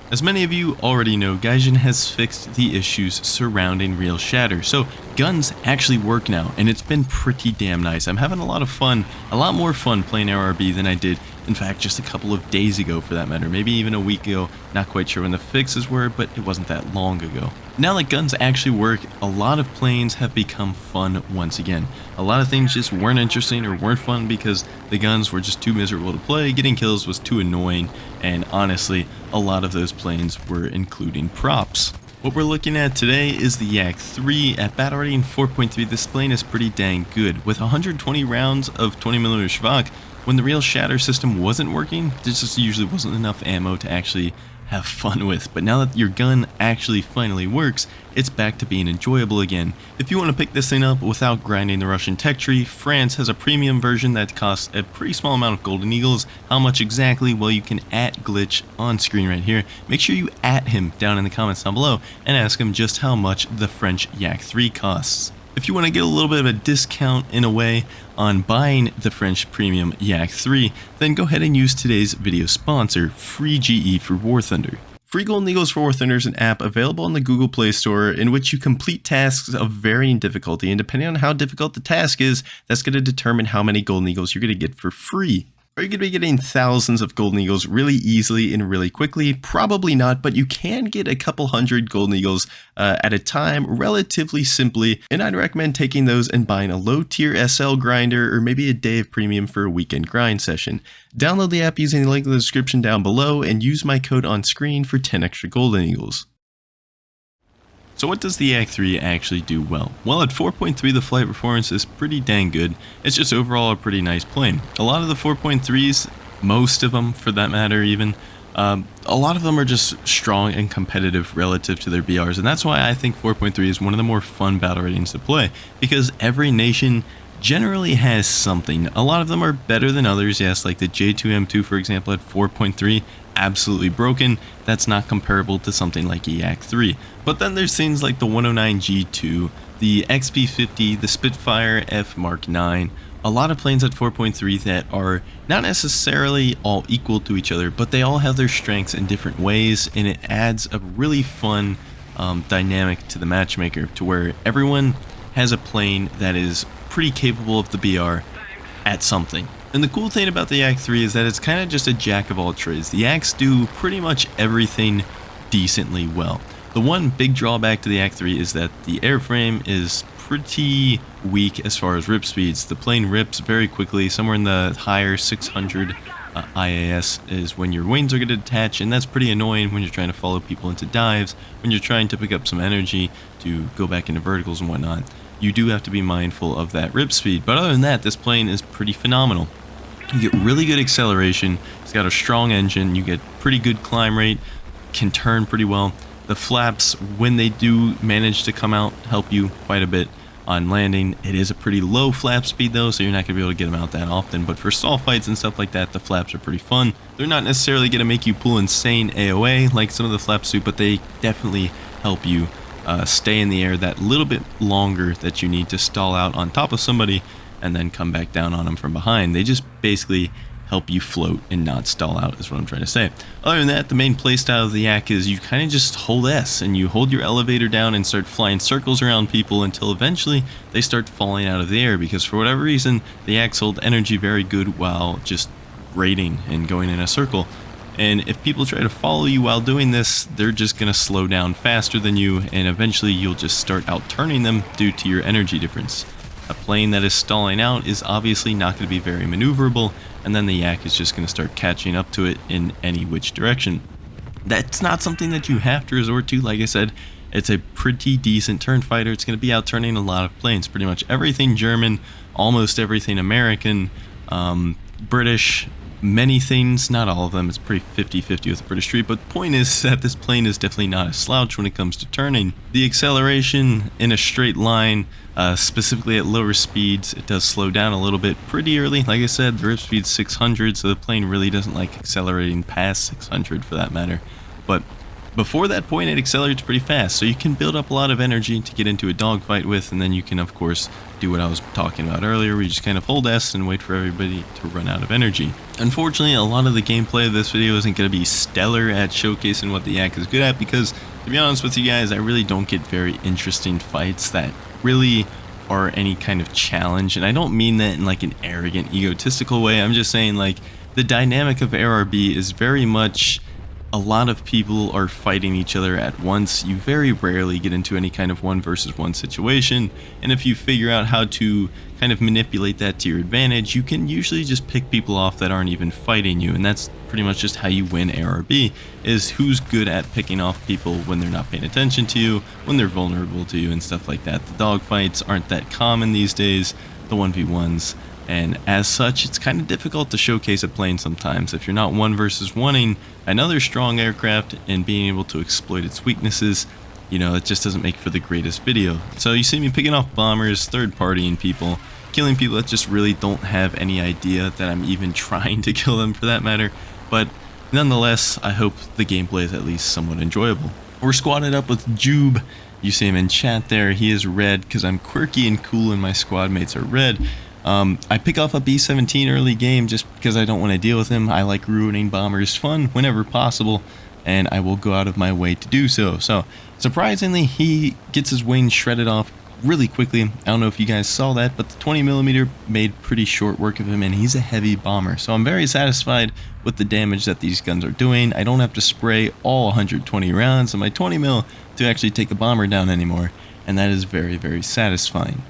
As many of you already know, Gaijin has fixed the issues surrounding real shatter, so guns actually work now, and it's been pretty damn nice. I'm having a lot of fun, a lot more fun playing RRB than I did, in fact, just a couple of days ago for that matter, maybe even a week ago, not quite sure when the fixes were, but it wasn't that long ago. Now that guns actually work, a lot of planes have become fun once again. A lot of things just weren't interesting or weren't fun because the guns were just too miserable to play, getting kills was too annoying, and honestly, a lot of those planes were including props. What we're looking at today is the Yak 3. At battle rating 4.3, this plane is pretty dang good. With 120 rounds of 20mm Schwach, when the real shatter system wasn't working, there just usually wasn't enough ammo to actually have fun with. But now that your gun actually finally works, it's back to being enjoyable again. If you want to pick this thing up without grinding the Russian tech tree, France has a premium version that costs a pretty small amount of golden eagles. How much exactly? Well, you can @glitch on screen right here. Make sure you @him down in the comments down below and ask him just how much the French Yak 3 costs. If you want to get a little bit of a discount in a way on buying the French premium Yak 3, then go ahead and use today's video sponsor, Free GE for War Thunder. Free Golden Eagles for War Thunder is an app available on the Google Play Store in which you complete tasks of varying difficulty, and depending on how difficult the task is, that's going to determine how many Golden Eagles you're going to get for free. Are you going to be getting thousands of Golden Eagles really easily and really quickly? Probably not, but you can get a couple hundred Golden Eagles at a time relatively simply, and I'd recommend taking those and buying a low tier SL grinder or maybe a day of premium for a weekend grind session. Download the app using the link in the description down below and use my code on screen for 10 extra Golden Eagles. So what does the Yak 3 actually do well? Well, at 4.3 the flight performance is pretty dang good. It's just overall a pretty nice plane. A lot of the 4.3s, most of them for that matter even, a lot of them are just strong and competitive relative to their BRs, and that's why I think 4.3 is one of the more fun battle ratings to play, because every nation generally has something. A lot of them are better than others, yes, like the J2M2 for example at 4.3, absolutely broken. That's not comparable to something like a Yak 3. But then there's things like the 109G2, the XP50, the Spitfire F Mark 9, a lot of planes at 4.3 that are not necessarily all equal to each other, but they all have their strengths in different ways, and it adds a really fun dynamic to the matchmaker to where everyone has a plane that is pretty capable of the BR at something. And the cool thing about the Yak 3 is that it's kind of just a jack of all trades. The Yaks do pretty much everything decently well. The one big drawback to the Yak 3 is that the airframe is pretty weak as far as rip speeds. The plane rips very quickly, somewhere in the higher 600 IAS is when your wings are going to detach, and that's pretty annoying when you're trying to follow people into dives, when you're trying to pick up some energy to go back into verticals and whatnot. You do have to be mindful of that rip speed, but other than that, this plane is pretty phenomenal. You get really good acceleration, it's got a strong engine, you get pretty good climb rate, can turn pretty well. The flaps, when they do manage to come out, help you quite a bit on landing. It is a pretty low flap speed though, so you're not going to be able to get them out that often, but for stall fights and stuff like that, the flaps are pretty fun. They're not necessarily going to make you pull insane AOA like some of the flaps do, but they definitely help you stay in the air that little bit longer that you need to stall out on top of somebody and then come back down on them from behind. They just basically help you float and not stall out is what I'm trying to say. Other than that, the main playstyle of the Yak is you kind of just hold S and you hold your elevator down and start flying circles around people until eventually they start falling out of the air, because for whatever reason the Yaks hold energy very good while just raiding and going in a circle. And if people try to follow you while doing this, they're just going to slow down faster than you, and eventually you'll just start out-turning them due to your energy difference. A plane that is stalling out is obviously not going to be very maneuverable, and then the Yak is just going to start catching up to it in any which direction. That's not something that you have to resort to. Like I said, it's a pretty decent turn fighter. It's going to be out-turning a lot of planes, pretty much everything German, almost everything American, British, many things, not all of them. It's pretty 50-50 with the British Street, but the point is that this plane is definitely not a slouch when it comes to turning. The acceleration in a straight line, specifically at lower speeds, it does slow down a little bit pretty early. Like I said, the rip speed's 600, so the plane really doesn't like accelerating past 600 for that matter. But Before that point, it accelerates pretty fast, so you can build up a lot of energy to get into a dogfight with, and then you can, of course, do what I was talking about earlier, where you just kind of hold S and wait for everybody to run out of energy. Unfortunately, a lot of the gameplay of this video isn't going to be stellar at showcasing what the Yak is good at, because, to be honest with you guys, I really don't get very interesting fights that really are any kind of challenge, and I don't mean that in like an arrogant, egotistical way. I'm just saying, like, the dynamic of ARB is very much a lot of people are fighting each other at once. You very rarely get into any kind of 1 versus 1 situation, and if you figure out how to kind of manipulate that to your advantage, you can usually just pick people off that aren't even fighting you, and that's pretty much just how you win ARB, is who's good at picking off people when they're not paying attention to you, when they're vulnerable to you, and stuff like that. The dogfights aren't that common these days, the 1v1s, and as such, it's kind of difficult to showcase a plane sometimes. If you're not 1 versus 1ing another strong aircraft and being able to exploit its weaknesses, you know, it just doesn't make for the greatest video. So you see me picking off bombers, third-partying people, killing people that just really don't have any idea that I'm even trying to kill them, for that matter. But nonetheless, I hope the gameplay is at least somewhat enjoyable. We're squatted up with Jube. You see him in chat there. He is red because I'm quirky and cool and my squad mates are red. I pick off a B-17 early game just because I don't want to deal with him. I like ruining bombers' fun whenever possible, and I will go out of my way to do so. So, surprisingly, he gets his wings shredded off really quickly. I don't know if you guys saw that, but the 20mm made pretty short work of him, and he's a heavy bomber. So I'm very satisfied with the damage that these guns are doing. I don't have to spray all 120 rounds of my 20mm to actually take a bomber down anymore, and that is very, very satisfying.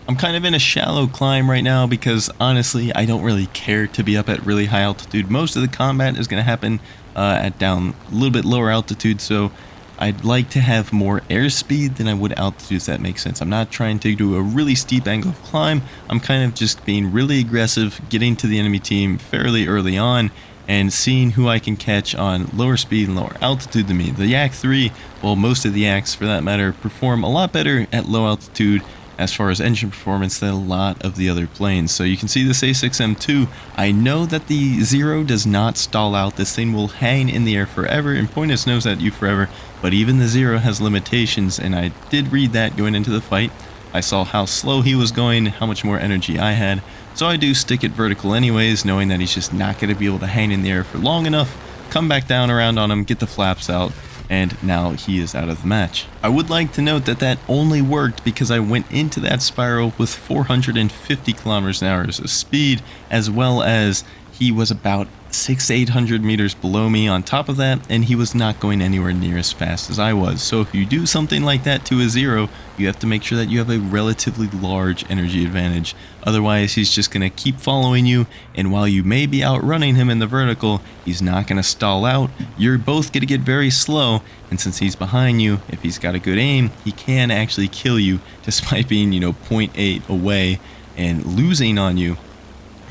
I'm kind of in a shallow climb right now because, honestly, I don't really care to be up at really high altitude. Most of the combat is going to happen at down a little bit lower altitude, so I'd like to have more airspeed than I would altitude, if that makes sense. I'm not trying to do a really steep angle of climb. I'm kind of just being really aggressive, getting to the enemy team fairly early on, and seeing who I can catch on lower speed and lower altitude than me. The Yak 3, well, most of the Yaks for that matter, perform a lot better at low altitude as far as engine performance than a lot of the other planes. So you can see this A6M2. I know that the Zero does not stall out. This thing will hang in the air forever and point its nose at you forever, but even the Zero has limitations, and I did read that going into the fight. I saw how slow he was going, how much more energy I had, so I do stick it vertical anyways, knowing that he's just not going to be able to hang in the air for long enough, come back down around on him, get the flaps out, and now he is out of the match. I would like to note that that only worked because I went into that spiral with 450 kilometers an hour of speed, as well as he was about 600 to 800 meters below me on top of that, and he was not going anywhere near as fast as I was. So if you do something like that to a Zero, you have to make sure that you have a relatively large energy advantage. Otherwise, he's just going to keep following you, and while you may be outrunning him in the vertical, he's not going to stall out. You're both going to get very slow, and since he's behind you, if he's got a good aim, he can actually kill you despite being, 0.8 away and losing on you.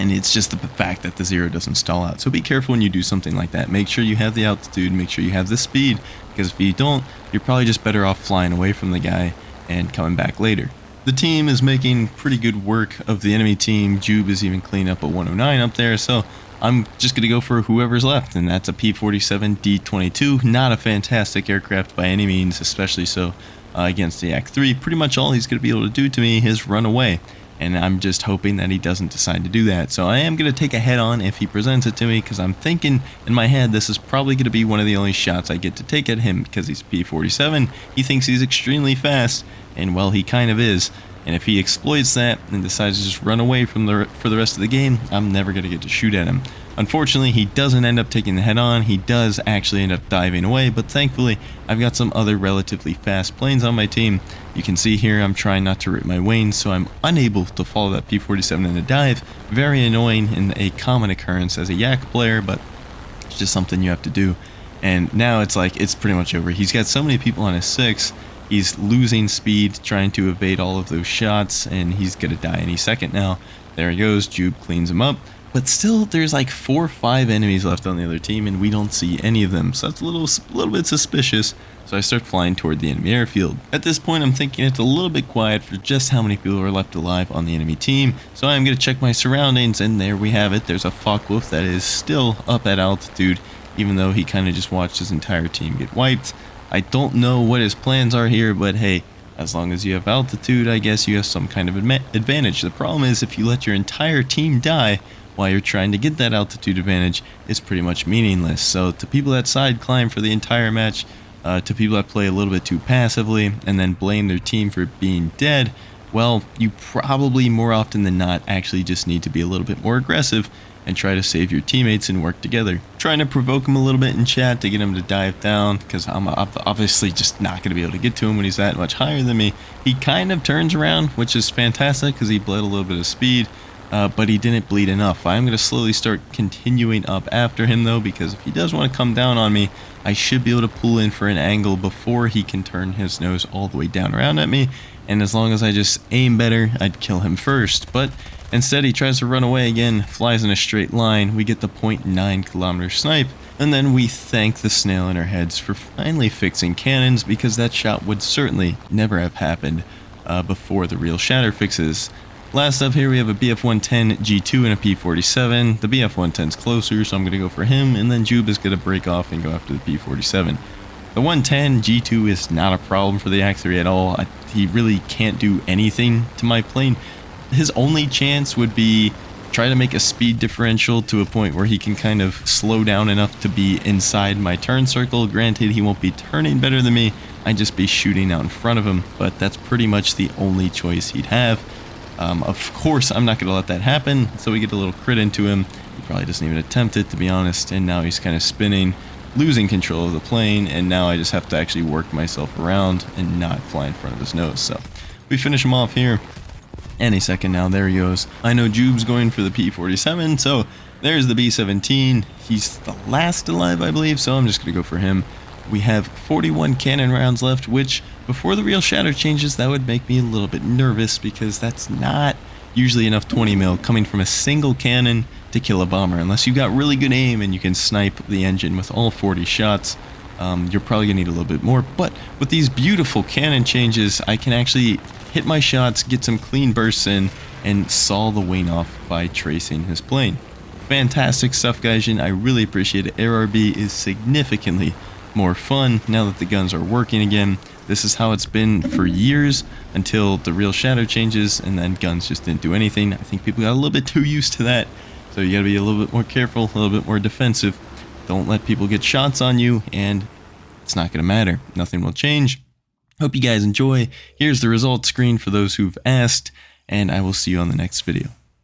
And it's just the fact that the Zero doesn't stall out. So be careful when you do something like that. Make sure you have the altitude, make sure you have the speed, because if you don't, you're probably just better off flying away from the guy and coming back later. The team is making pretty good work of the enemy team. Jube is even cleaning up a 109 up there, so I'm just going to go for whoever's left, and that's a P-47 D-22. Not a fantastic aircraft by any means, especially so against the Yak 3. Pretty much all he's going to be able to do to me is run away. And I'm just hoping that he doesn't decide to do that. So I am going to take a head-on if he presents it to me, because I'm thinking in my head this is probably going to be one of the only shots I get to take at him, because he's P-47. He thinks he's extremely fast, and well, he kind of is. And if he exploits that and decides to just run away for the rest of the game, I'm never going to get to shoot at him. Unfortunately, he doesn't end up taking the head-on. He does actually end up diving away, but thankfully, I've got some other relatively fast planes on my team. You can see here I'm trying not to rip my wings, so I'm unable to follow that P-47 in a dive. Very annoying and a common occurrence as a Yak player, but it's just something you have to do. And now it's like, it's pretty much over. He's got so many people on his 6. He's losing speed, trying to evade all of those shots, and he's going to die any second now. There he goes. Jube cleans him up. But still, there's like 4 or 5 enemies left on the other team, and we don't see any of them. So that's a little bit suspicious. So I start flying toward the enemy airfield. At this point, I'm thinking it's a little bit quiet for just how many people are left alive on the enemy team. So I'm going to check my surroundings, and there we have it. There's a Focke-Wulf that is still up at altitude, even though he kind of just watched his entire team get wiped. I don't know what his plans are here, but hey, as long as you have altitude, I guess you have some kind of advantage. The problem is if you let your entire team die while you're trying to get that altitude advantage, it's pretty much meaningless. So to people that side climb for the entire match, to people that play a little bit too passively and then blame their team for being dead, well, you probably more often than not actually just need to be a little bit more aggressive and try to save your teammates and work together. Trying to provoke him a little bit in chat to get him to dive down, because I'm obviously just not going to be able to get to him when he's that much higher than me. He kind of turns around, which is fantastic because he bled a little bit of speed, but he didn't bleed enough. I'm going to slowly start continuing up after him though, because if he does want to come down on me, I should be able to pull in for an angle before he can turn his nose all the way down around at me, and as long as I just aim better, I'd kill him first. But instead, he tries to run away again, flies in a straight line. We get the 0.9 kilometer snipe, and then we thank the snail in our heads for finally fixing cannons, because that shot would certainly never have happened before the real shatter fixes. Last up here, we have a BF-110 G2 and a P-47. The BF-110's closer, so I'm going to go for him, and then Jube is going to break off and go after the P-47. The 110 G2 is not a problem for the Act-3 at all. He really can't do anything to my plane. His only chance would be try to make a speed differential to a point where he can kind of slow down enough to be inside my turn circle. Granted, he won't be turning better than me. I'd just be shooting out in front of him, but that's pretty much the only choice he'd have. Of course, I'm not going to let that happen, so we get a little crit into him. He probably doesn't even attempt it, to be honest, and now he's kind of spinning, losing control of the plane, and now I just have to actually work myself around and not fly in front of his nose. So we finish him off here. Any second now, there he goes. I know Jube's going for the P-47, so there's the B-17. He's the last alive, I believe, so I'm just going to go for him. We have 41 cannon rounds left, which before the real shatter changes, that would make me a little bit nervous, because that's not usually enough 20 mil coming from a single cannon to kill a bomber. Unless you've got really good aim and you can snipe the engine with all 40 shots, you're probably going to need a little bit more. But with these beautiful cannon changes, I can actually hit my shots, get some clean bursts in, and saw the wing off by tracing his plane. Fantastic stuff, guys, and I really appreciate it. ARB is significantly more fun now that the guns are working again. This is how it's been for years until the real shadow changes, and then guns just didn't do anything. I think people got a little bit too used to that, so you gotta be a little bit more careful, a little bit more defensive. Don't let people get shots on you, and it's not gonna matter. Nothing will change. Hope you guys enjoy. Here's the results screen for those who've asked, and I will see you on the next video.